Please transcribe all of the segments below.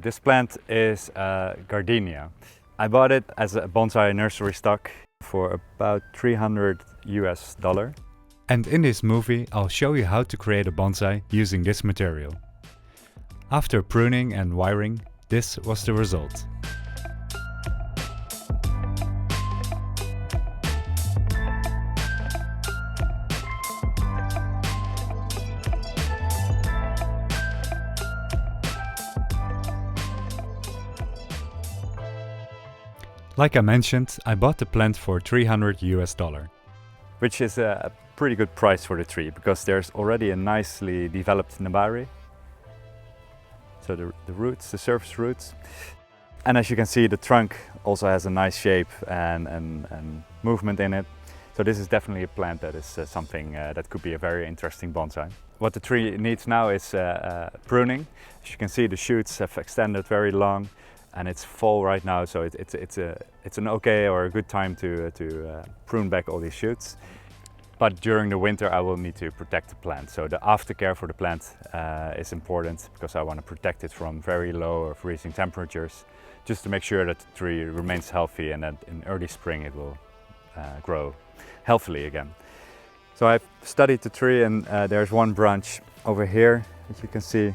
This plant is Gardenia. I bought it as a bonsai nursery stock for about $300. And in this movie I'll show you how to create a bonsai using this material. After pruning and wiring, this was the result. Like I mentioned, I bought the plant for $300. Which is a pretty good price for the tree, because there's already a nicely developed nabari. So the roots, the surface roots. And as you can see, the trunk also has a nice shape and movement in it. So this is definitely a plant that is something that could be a very interesting bonsai. What the tree needs now is pruning. As you can see, the shoots have extended very long. And it's fall right now, so it's an okay or a good time to prune back all these shoots. But during the winter I will need to protect the plant. So the aftercare for the plant is important, because I want to protect it from very low or freezing temperatures, just to make sure that the tree remains healthy and that in early spring it will grow healthily again. So I've studied the tree, and there's one branch over here that you can see,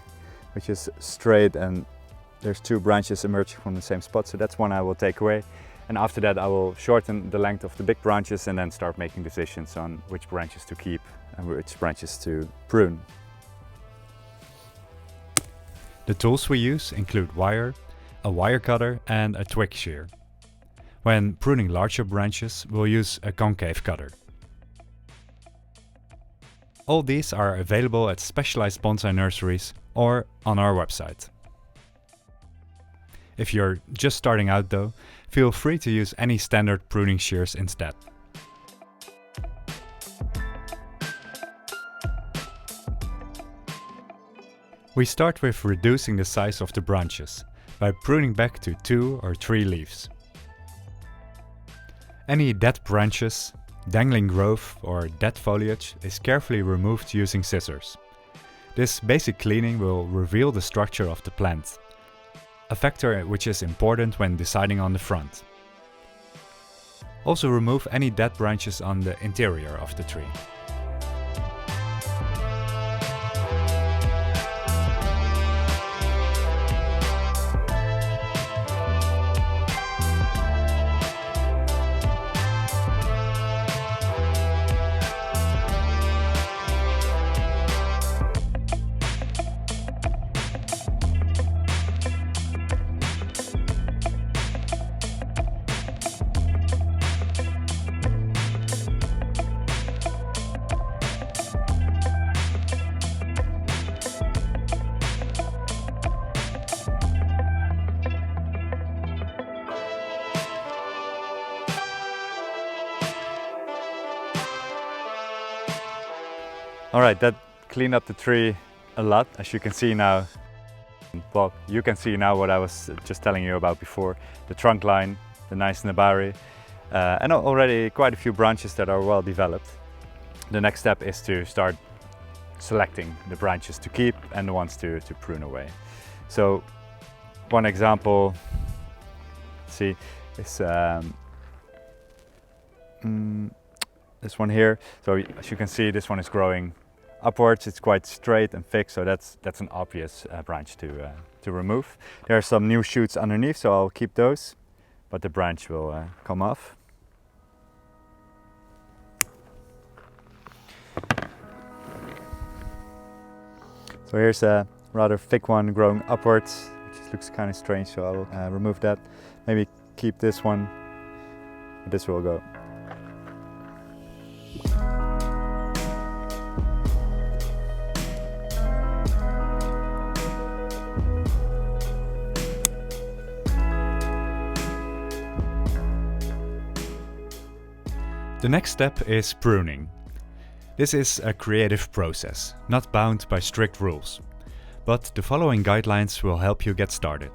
which is straight, and there's two branches emerging from the same spot, so that's one I will take away. And after that I will shorten the length of the big branches and then start making decisions on which branches to keep and which branches to prune. The tools we use include wire, a wire cutter and a twig shear. When pruning larger branches, we'll use a concave cutter. All these are available at specialized bonsai nurseries or on our website. If you're just starting out though, feel free to use any standard pruning shears instead. We start with reducing the size of the branches by pruning back to 2 or 3 leaves. Any dead branches, dangling growth or dead foliage is carefully removed using scissors. This basic cleaning will reveal the structure of the plant, a factor which is important when deciding on the front. Also remove any dead branches on the interior of the tree. Alright, that cleaned up the tree a lot, as you can see now. Well, you can see now what I was just telling you about before. The trunk line, the nice nabari, and already quite a few branches that are well developed. The next step is to start selecting the branches to keep and the ones to prune away. So one example, see, is this one here. So as you can see, this one is growing upwards. It's quite straight and thick, so that's an obvious branch to remove. There are some new shoots underneath, so I'll keep those, but the branch will come off. So here's a rather thick one growing upwards, which looks kind of strange, so I'll remove that. Maybe keep this one, this will go. The next step is pruning. This is a creative process, not bound by strict rules, but the following guidelines will help you get started.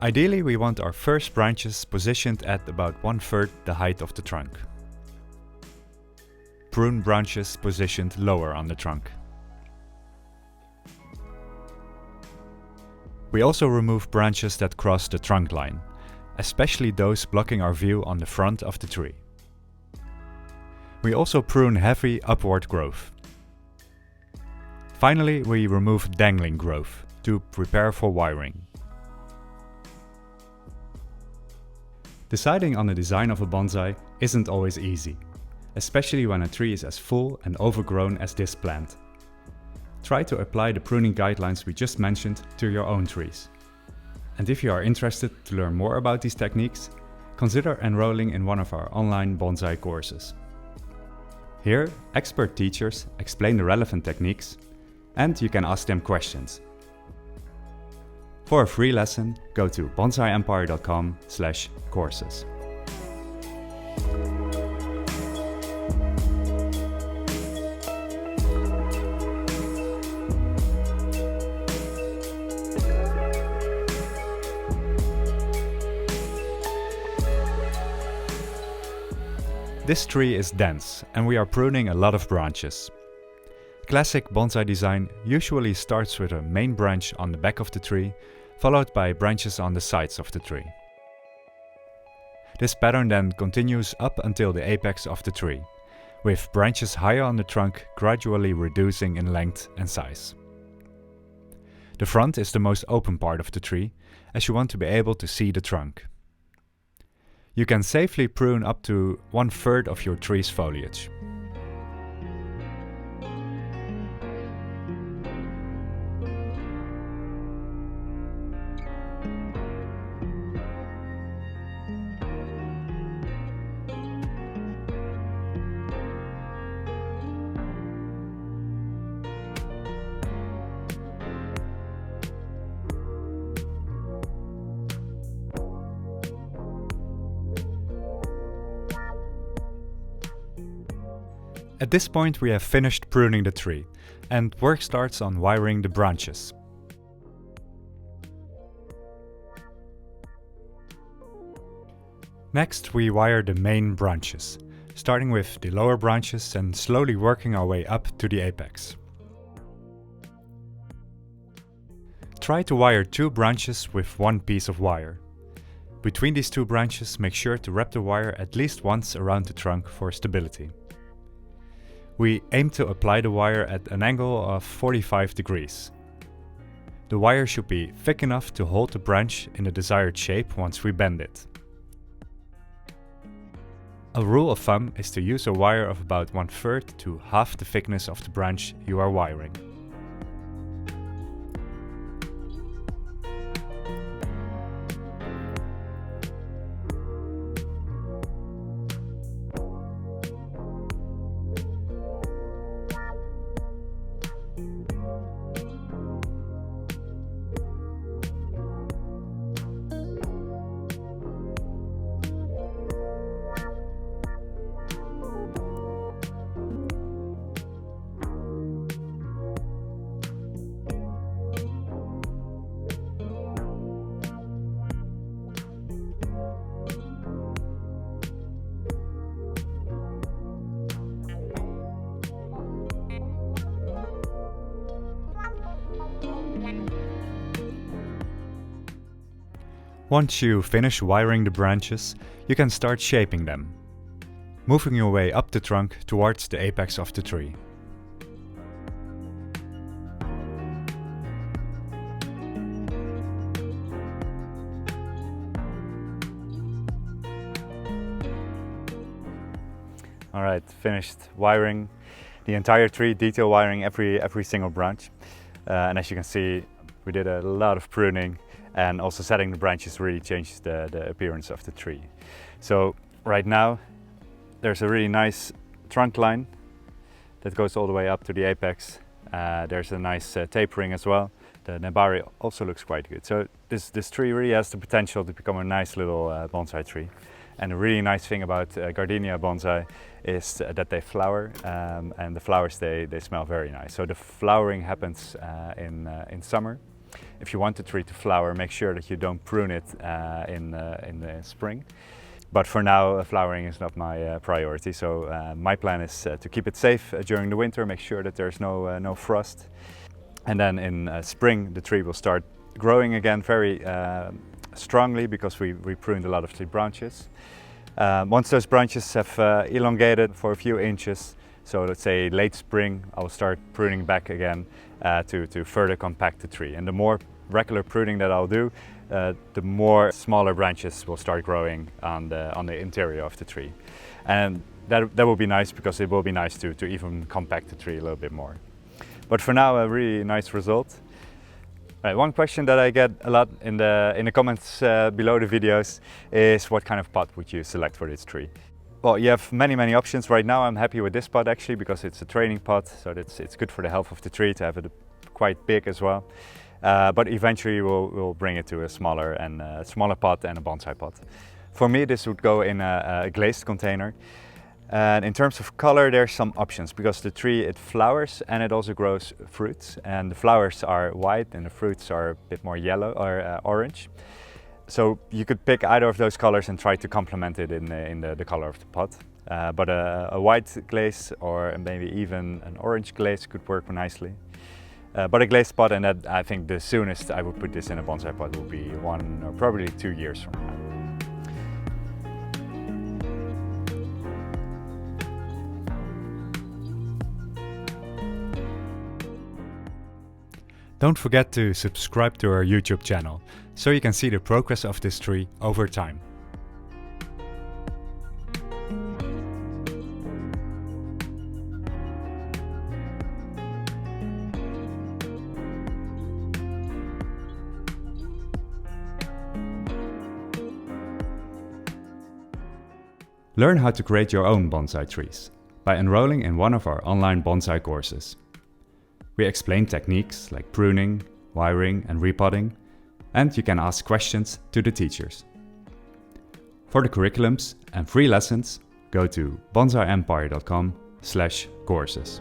Ideally, we want our first branches positioned at about 1/3 the height of the trunk. Prune branches positioned lower on the trunk. We also remove branches that cross the trunk line, especially those blocking our view on the front of the tree. We also prune heavy upward growth. Finally, we remove dangling growth to prepare for wiring. Deciding on the design of a bonsai isn't always easy, especially when a tree is as full and overgrown as this plant. Try to apply the pruning guidelines we just mentioned to your own trees. And if you are interested to learn more about these techniques, consider enrolling in one of our online bonsai courses. Here, expert teachers explain the relevant techniques, and you can ask them questions. For a free lesson, go to bonsaiempire.com/courses. This tree is dense and we are pruning a lot of branches. Classic bonsai design usually starts with a main branch on the back of the tree, followed by branches on the sides of the tree. This pattern then continues up until the apex of the tree, with branches higher on the trunk gradually reducing in length and size. The front is the most open part of the tree, as you want to be able to see the trunk. You can safely prune up to 1/3 of your tree's foliage. At this point we have finished pruning the tree, and work starts on wiring the branches. Next we wire the main branches, starting with the lower branches and slowly working our way up to the apex. Try to wire 2 branches with 1 piece of wire. Between these 2 branches, make sure to wrap the wire at least once around the trunk for stability. We aim to apply the wire at an angle of 45 degrees. The wire should be thick enough to hold the branch in the desired shape once we bend it. A rule of thumb is to use a wire of about 1/3 to half the thickness of the branch you are wiring. Once you finish wiring the branches, you can start shaping them, moving your way up the trunk towards the apex of the tree. Alright, finished wiring the entire tree, detail wiring every single branch. And as you can see, we did a lot of pruning, and also setting the branches really changes the appearance of the tree. So right now there's a really nice trunk line that goes all the way up to the apex. There's a nice tapering as well. The nebari also looks quite good. So this tree really has the potential to become a nice little bonsai tree. And a really nice thing about Gardenia Bonsai is that they flower, and the flowers they smell very nice. So the flowering happens in summer. If you want the tree to flower, make sure that you don't prune it in the spring. But for now, flowering is not my priority. So my plan is to keep it safe during the winter, make sure that there's no frost. And then in spring, the tree will start growing again very strongly because we pruned a lot of the branches. Once those branches have elongated for a few inches, so let's say late spring, I'll start pruning back again to further compact the tree. And the more regular pruning that I'll do, the more smaller branches will start growing on the interior of the tree. And that will be nice because it will be nice to even compact the tree a little bit more. But for now, a really nice result. One question that I get a lot in the comments below the videos is what kind of pot would you select for this tree? Well, you have many options. Right now I'm happy with this pot actually because it's a training pot, so it's good for the health of the tree to have it quite big as well. But eventually we'll bring it to a smaller pot and a bonsai pot. For me this would go in a glazed container. And in terms of color, there's some options because the tree, it flowers and it also grows fruits, and the flowers are white and the fruits are a bit more yellow or orange. So you could pick either of those colors and try to complement it in the color of the pot. But a white glaze or maybe even an orange glaze could work nicely. But a glazed pot, and that I think the soonest I would put this in a bonsai pot will be 1 or probably 2 years from now. Don't forget to subscribe to our YouTube channel, so you can see the progress of this tree over time. Learn how to create your own bonsai trees by enrolling in one of our online bonsai courses. We explain techniques like pruning, wiring and repotting, and you can ask questions to the teachers. For the curriculums and free lessons, go to bonsaiempire.com/courses.